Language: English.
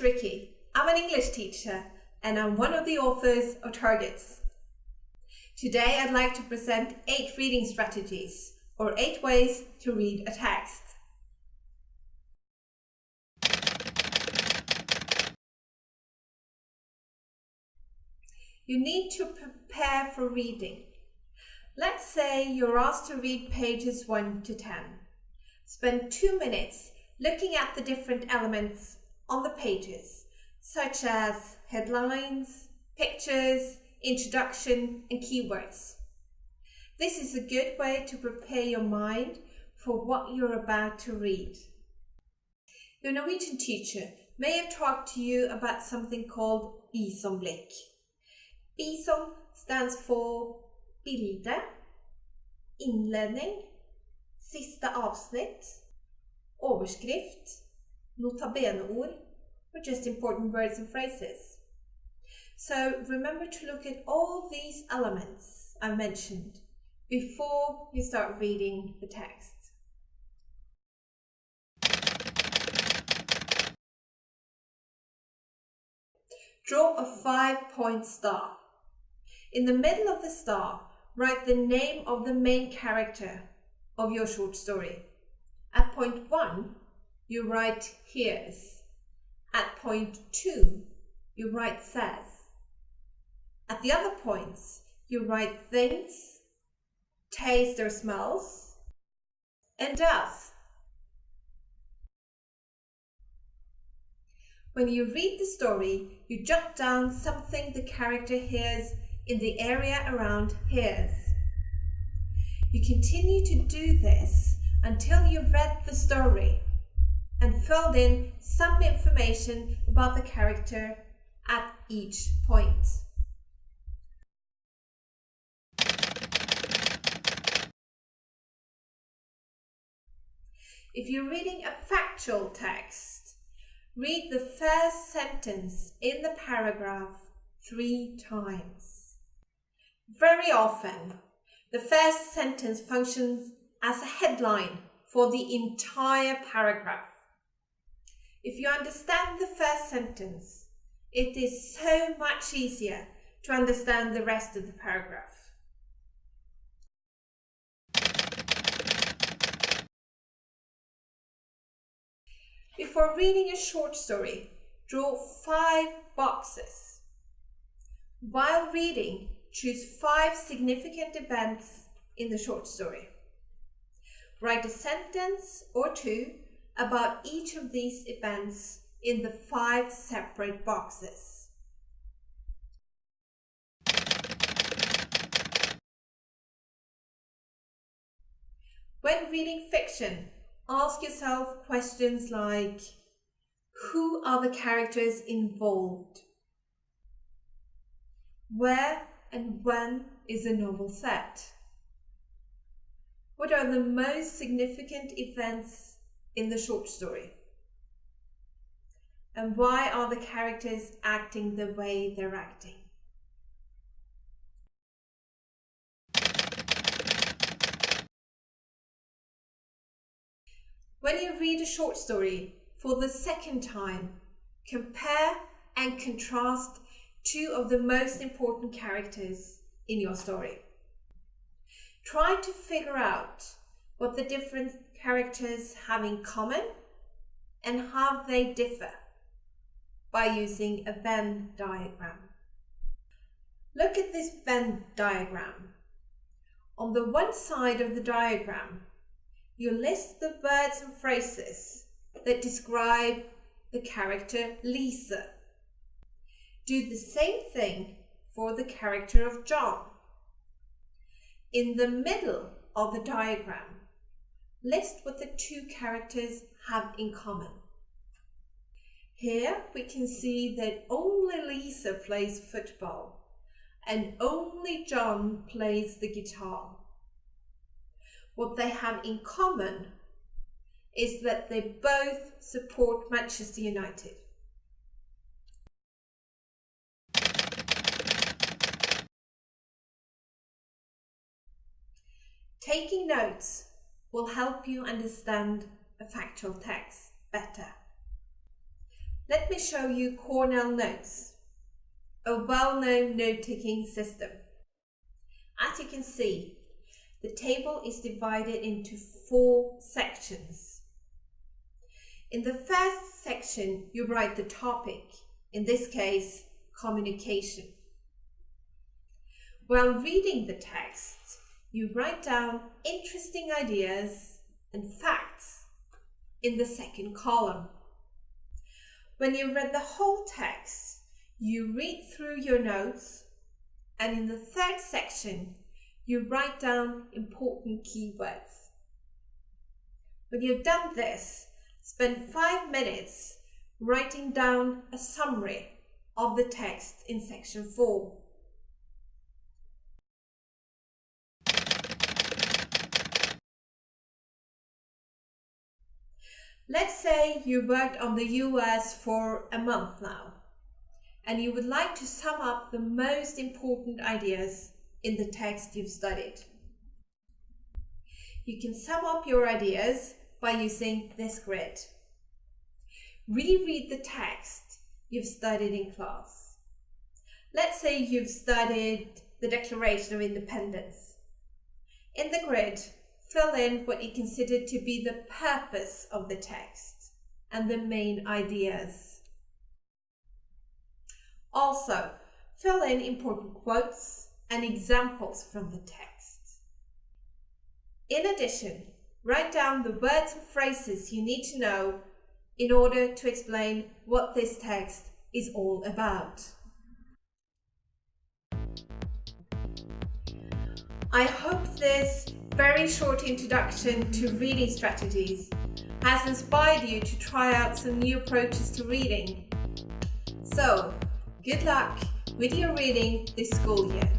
Ricky. I'm an English teacher and I'm one of the authors of Targets. Today I'd like to present 8 reading strategies, or 8 ways to read a text. You need to prepare for reading. Let's say you're asked to read pages 1 to 10. Spend 2 minutes looking at the different elements on the pages, such as headlines, pictures, introduction, and keywords. This is a good way to prepare your mind for what you're about to read. Your Norwegian teacher may have talked to you about something called bisomblick. Bisom stands for bilde, innledning, siste avsnitt, overskrift, notabeneord, or just important words and phrases. So remember to look at all these elements I mentioned before you start reading the text. Draw a 5-point star. In the middle of the star, write the name of the main character of your short story. At point 1, you write hears. At point 2, you write says. At the other points, you write thinks, tastes or smells, and does. When you read the story, you jot down something the character hears in the area around hears. You continue to do this until you've read the story and filled in some information about the character at each point. If you're reading a factual text, read the first sentence in the paragraph 3 times. Very often, the first sentence functions as a headline for the entire paragraph. If you understand the first sentence, it is so much easier to understand the rest of the paragraph. Before reading a short story, draw 5 boxes. While reading, choose 5 significant events in the short story. Write a sentence or 2 about each of these events in the 5 separate boxes. When reading fiction, ask yourself questions like, who are the characters involved? Where and when is the novel set? What are the most significant events in the short story? And why are the characters acting the way they're acting? When you read a short story for the second time, compare and contrast 2 of the most important characters in your story. Try to figure out what the different characters have in common and how they differ by using a Venn diagram. Look at this Venn diagram. On the one side of the diagram, you list the words and phrases that describe the character Lisa. Do the same thing for the character of John. In the middle of the diagram, list what the 2 characters have in common. Here we can see that only Lisa plays football and only John plays the guitar. What they have in common is that they both support Manchester United. Taking notes will help you understand a factual text better. Let me show you Cornell Notes, a well-known note-taking system. As you can see, the table is divided into 4 sections. In the first section, you write the topic, in this case, communication. While reading the text, you write down interesting ideas and facts in the second column. When you've read the whole text, you read through your notes, and in the third section, you write down important keywords. When you've done this, spend 5 minutes writing down a summary of the text in section 4. Let's say you worked on the US for a month now, and you would like to sum up the most important ideas in the text you've studied. You can sum up your ideas by using this grid. Reread the text you've studied in class. Let's say you've studied the Declaration of Independence. In the grid, fill in what you consider to be the purpose of the text and the main ideas. Also, fill in important quotes and examples from the text. In addition, write down the words and phrases you need to know in order to explain what this text is all about. I hope this very short introduction to reading strategies has inspired you to try out some new approaches to reading. So, good luck with your reading this school year.